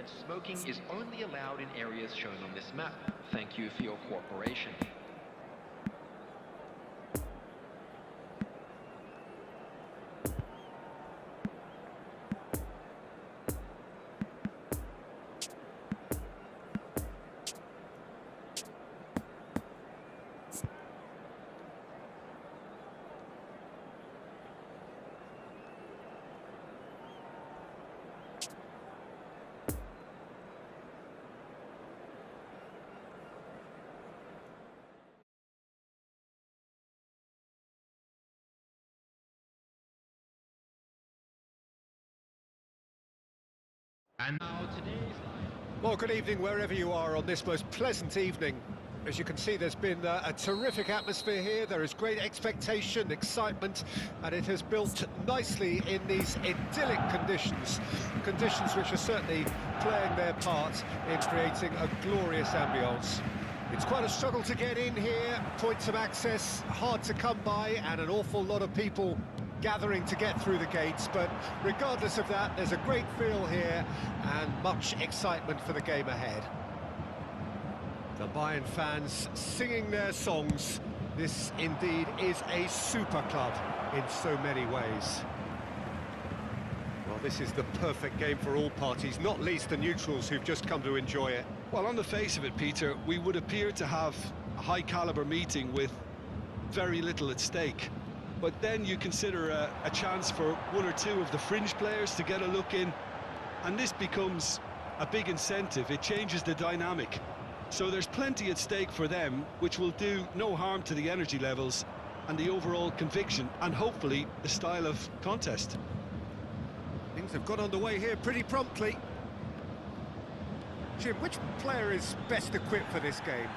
Smoking is only allowed in areas shown on this map. Thank you for your cooperation. And now today's... Well, good evening wherever you are on this most pleasant evening. As you can see, there's been a terrific atmosphere here. There is great expectation, excitement, and it has built nicely in these idyllic conditions. Conditions which are certainly playing their part in creating a glorious ambience. It's quite a struggle to get in here, points of access hard to come by, and an awful lot of people gathering to get through the gates, but regardless of that, there's a great feel here and much excitement for the game ahead. The Bayern fans singing their songs. This indeed is a super club in so many ways. Well, this is the perfect game for all parties, not least the neutrals who've just come to enjoy it. Well, on the face of it, Peter, we would appear to have a high-caliber meeting with very little at stake. But then you consider a chance for one or two of the fringe players to get a look in, and this becomes a big incentive. It changes the dynamic. So there's plenty at stake for them, which will do no harm to the energy levels and the overall conviction, and hopefully the style of contest. Things have got underway here pretty promptly. Jim, which player is best equipped for this game?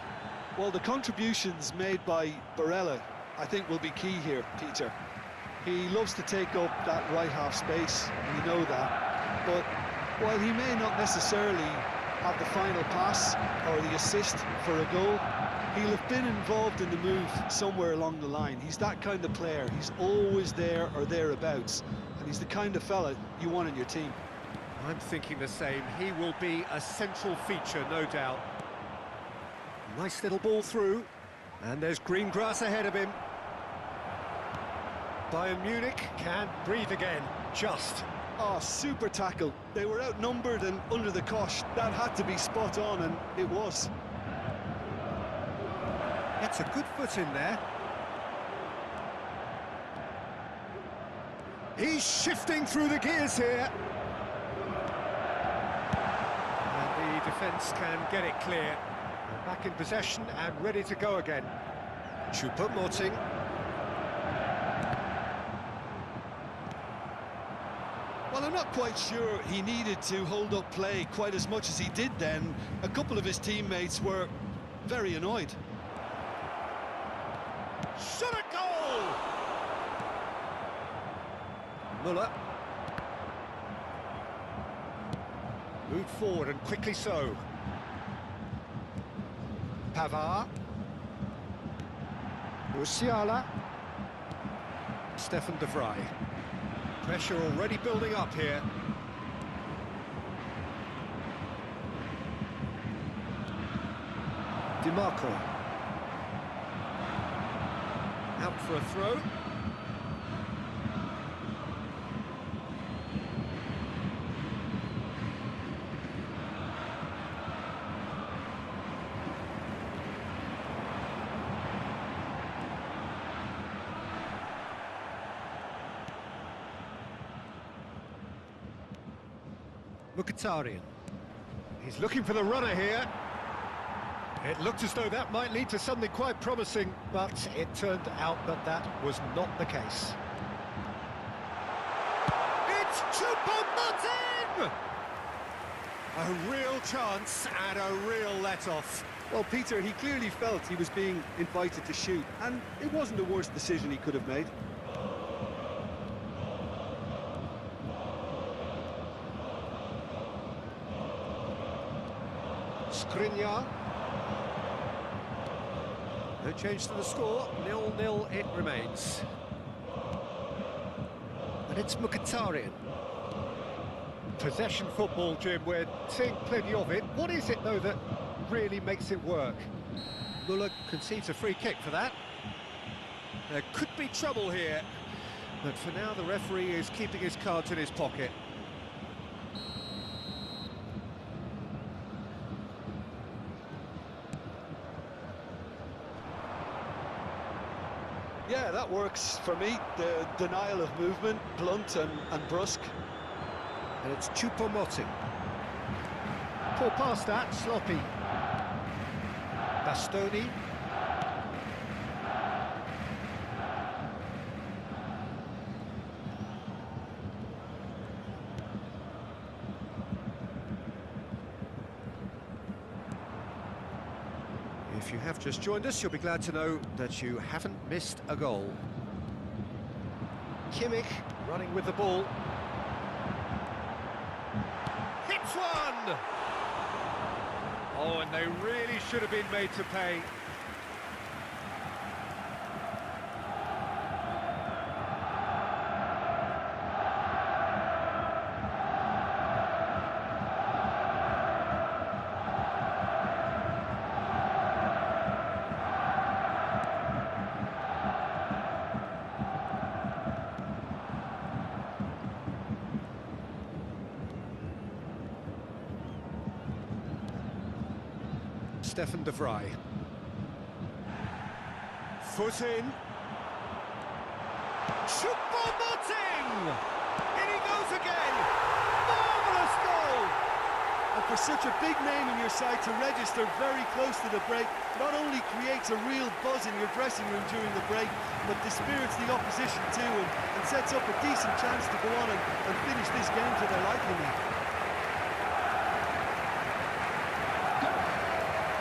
Well, the contributions made by Barella, I think, will be key here, Peter. He loves to take up that right half space, and you know that. But while he may not necessarily have the final pass or the assist for a goal, he'll have been involved in the move somewhere along the line. He's that kind of player. He's always there or thereabouts, and he's the kind of fella you want in your team. I'm thinking the same. He will be a central feature, no doubt. Nice little ball through, and there's green grass ahead of him. Bayern Munich can't breathe again, just. Oh, super tackle. They were outnumbered and under the cosh. That had to be spot on, and it was. Gets a good foot in there. He's shifting through the gears here. And the defence can get it clear. They're back in possession and ready to go again. Choupo-Moting. Well, I'm not quite sure he needed to hold up play quite as much as he did then. A couple of his teammates were very annoyed. Shot a goal! Muller. Moved forward and quickly so. Pavard. Musiala. Stefan de Vrij. Pressure already building up here. DiMarco. Out for a throw. Mkhitaryan. He's looking for the runner here. It looked as though that might lead to something quite promising, but it turned out that that was not the case. It's Choupo-Moting! A real chance and a real let-off. Well, Peter, he clearly felt he was being invited to shoot, and it wasn't the worst decision he could have made. Skriniar. No change to the score, 0-0 it remains. And it's Mkhitaryan. Possession football, Jim, we're seeing plenty of it. What is it, though, that really makes it work? Muller concedes a free kick for that. There could be trouble here, but for now the referee is keeping his cards in his pocket. Yeah, that works for me. The denial of movement, blunt and brusque. And it's Choupo-Moting. Poor pass that, sloppy. Bastoni. If you have just joined us, you'll be glad to know that you haven't missed a goal. Kimmich running with the ball. Hits one! Oh, and they really should have been made to pay. Stefan de Vrij. Foot in. Choupo-Moting! In he goes again! Marvellous goal! And for such a big name in your side to register very close to the break, not only creates a real buzz in your dressing room during the break, but dispirits the opposition too, and sets up a decent chance to go on and finish this game to their liking.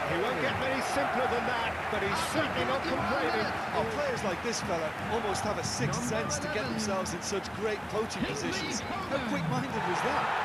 He won't get many simpler than that, but he's certainly not complaining. Oh, players like this fella almost have a sixth sense to get themselves in such great coaching positions. How quick-minded was that?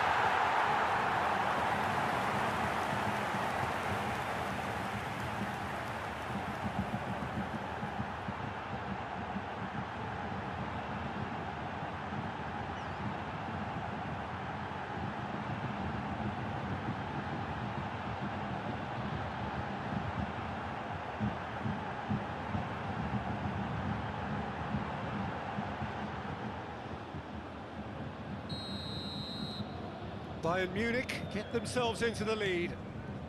Bayern Munich get themselves into the lead.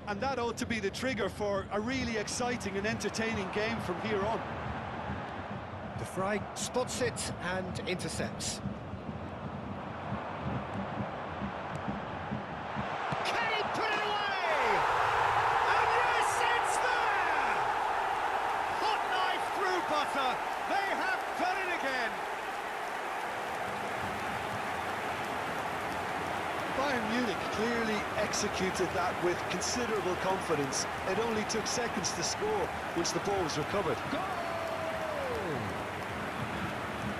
And that ought to be the trigger for a really exciting and entertaining game from here on. De Vrij spots it and intercepts. Can he put it away? And yes, it's there! Hot knife through butter. They have done it again. Bayern Munich clearly executed that with considerable confidence. It only took seconds to score once the ball was recovered. Goal!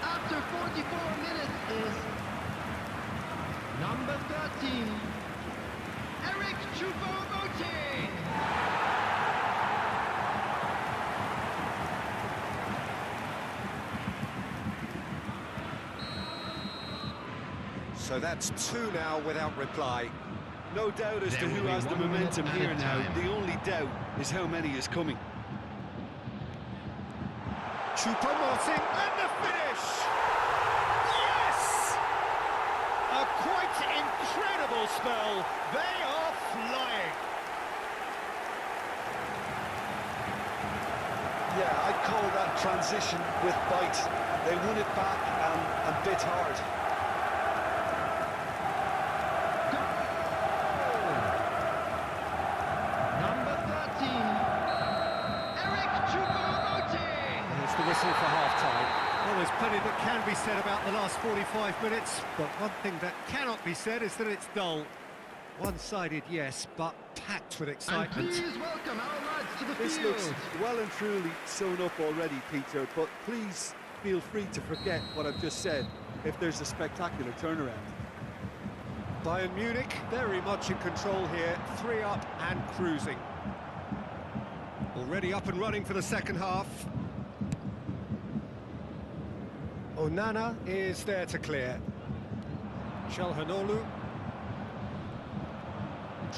After 44 minutes is number 13, Eric Choupo-Moting. So that's two now without reply. No doubt as to who has the momentum here now. The only doubt is how many is coming. Choupo-Moting and the finish! Yes! A quite incredible spell. They are flying. Yeah, I'd call that transition with bite. They won it back and bit hard. The whistle for half-time. Well, there's plenty that can be said about the last 45 minutes, but one thing that cannot be said is that it's dull. One-sided, yes, but packed with excitement. And please welcome our lads to the This field. looks well and truly sewn up already, Peter, but please feel free to forget what I've just said if there's a spectacular turnaround. Bayern Munich very much in control here, 3 up and cruising. Already up and running for the second half. Onana is there to clear. Çalhanoğlu.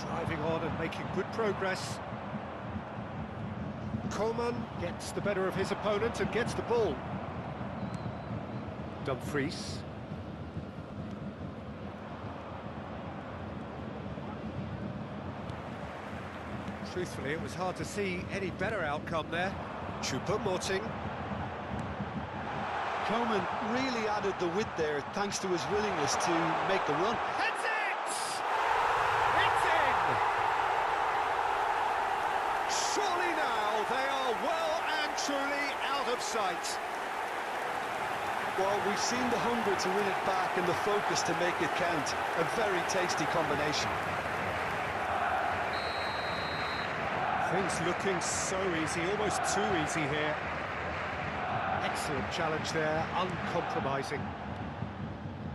Driving on and making good progress. Coman gets the better of his opponent and gets the ball. Dumfries. Truthfully, it was hard to see any better outcome there. Choupo-Moting. Coman really added the width there thanks to his willingness to make the run. Heads it! It's in! Surely now they are well and truly out of sight. Well, we've seen the hunger to win it back and the focus to make it count. A very tasty combination. Things looking so easy, almost too easy here. Excellent challenge there, uncompromising.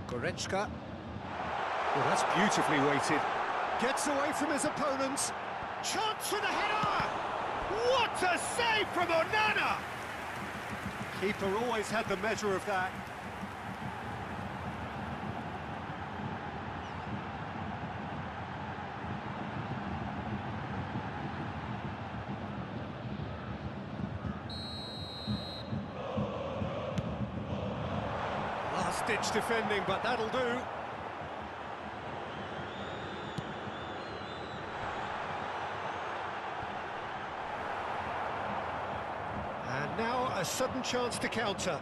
Goretzka. Well, that's beautifully weighted. Gets away from his opponents. Chance for the header! What a save from Onana! Keeper always had the measure of that. Last-ditch defending, but that'll do. And now a sudden chance to counter.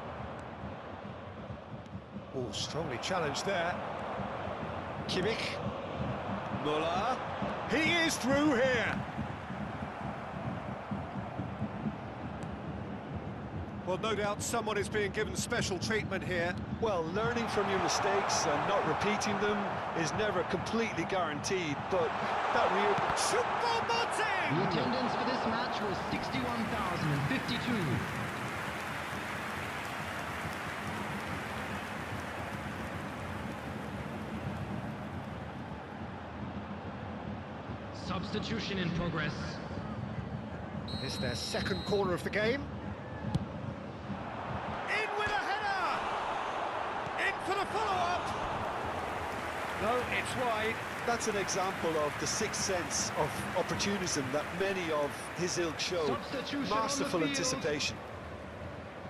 Oh, strongly challenged there. Kimmich. Muller. He is through here. Well, no doubt someone is being given special treatment here. Well, learning from your mistakes and not repeating them is never completely guaranteed, but that real... The Choupo-Moting! attendance for this match was 61,052. Substitution in progress. It's their second corner of the game. In with a header! In for the follow-up! No, it's wide. That's an example of the sixth sense of opportunism that many of his ilk show. Substitution on the Masterful field. anticipation.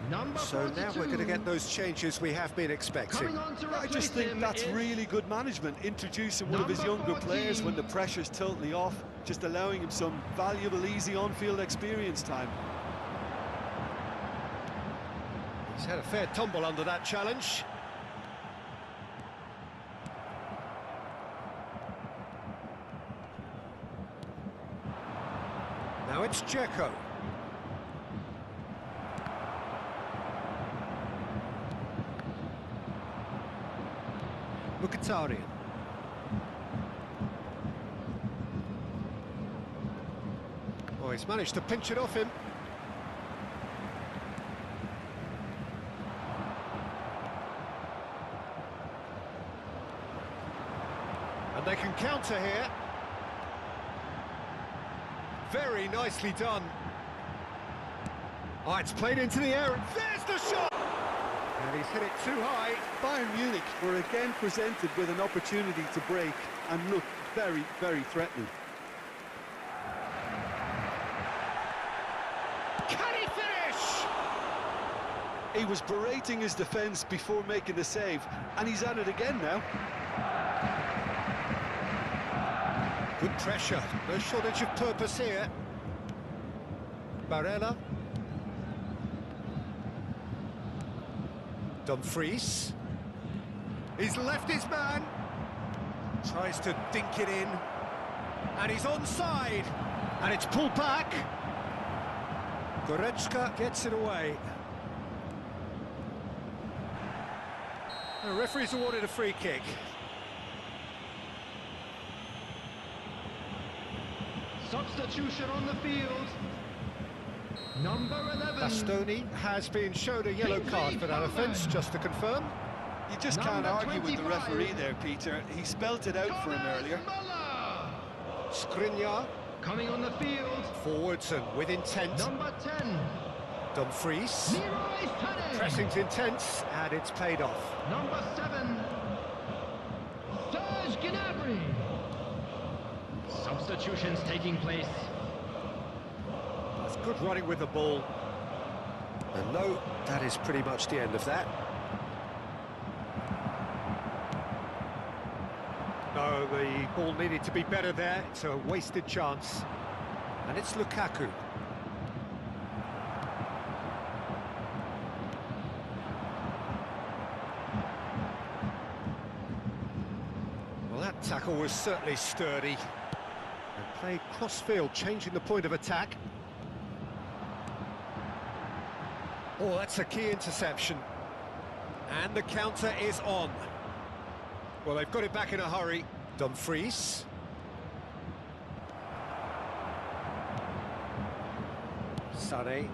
Number So 42. now we're going to get those changes we have been expecting. Coming on to I replace just think him that's is really good management, introducing one of his number younger players 14. when the pressure's totally off, just allowing him some valuable, easy on-field experience time. He's had a fair tumble under that challenge. Now it's Dzeko. Mkhitaryan. Oh, he's managed to pinch it off him. And they can counter here. Very nicely done. Oh, it's played into the air, and there's the shot! And he's hit it too high. Bayern Munich were again presented with an opportunity to break and look very, very threatening. Can he finish? He was berating his defence before making the save, and he's at it again now. Good pressure, no shortage of purpose here. Barella. Dumfries. He's left his man. Tries to dink it in. And he's onside. And it's pulled back. Goretzka gets it away. The referee's awarded a free kick. substitution on the field. Number 11. Bastoni has been shown a yellow card for that offence, just to confirm. You just can't Number argue with the 25. referee there, Peter. He spelt it out for him earlier. Skriniar Coming on the field. forwards and with intent. Number 10. Dumfries. Leroy Sané. Pressing's intense, and it's paid off. Number 7. Serge Gnabry. Substitutions taking place. That's good running with the ball. And no, that is pretty much the end of that. No, the ball needed to be better there. It's a wasted chance. And it's Lukaku. Well, that tackle was certainly sturdy. And played cross-field, changing the point of attack. Oh, that's a key interception. And the counter is on. Well, they've got it back in a hurry. Dumfries. Sané.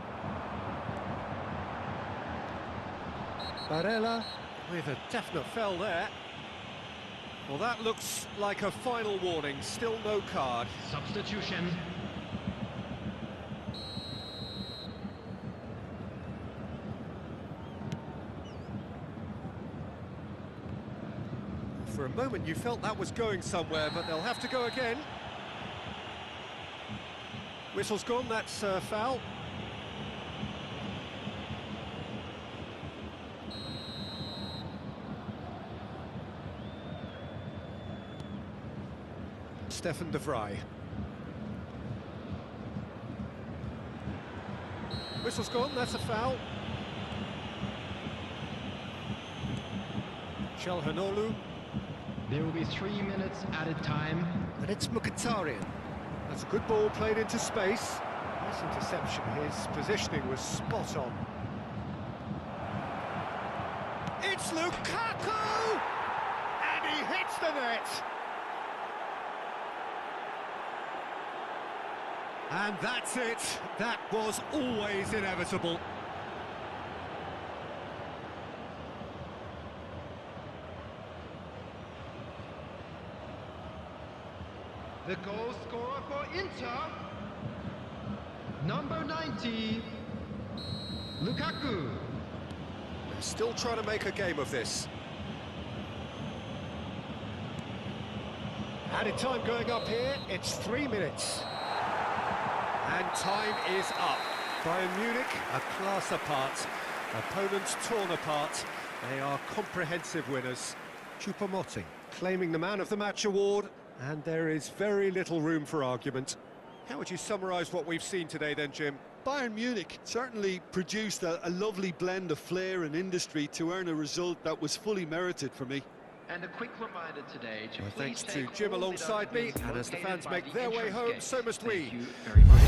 Barella with a definite foul there. Well, that looks like a final warning. Still no card. Substitution. For a moment you felt that was going somewhere, but they'll have to go again. Whistle's gone, that's a foul. Stefan de Vrij. Whistle's gone, that's a foul. Çalhanoğlu. There will be 3 minutes added time. And it's Mkhitaryan. That's a good ball played into space. Nice interception, his positioning was spot on. It's Lukaku! And he hits the net! And that's it. That was always inevitable. The goal scorer for Inter, number 90, Lukaku. They're still trying to make a game of this. Added time going up here, it's 3 minutes. And time is up. Bayern Munich, a class apart. Opponents torn apart. They are comprehensive winners. Choupo-Moting claiming the Man of the Match award, and there is very little room for argument. How would you summarise what we've seen today then, Jim? Bayern Munich certainly produced a lovely blend of flair and industry to earn a result that was fully merited for me. And a quick reminder today to Well, please thanks to take Jim all the alongside me, documents and as the located fans by make the their way entrance home, gate. so must we. Thank you very much.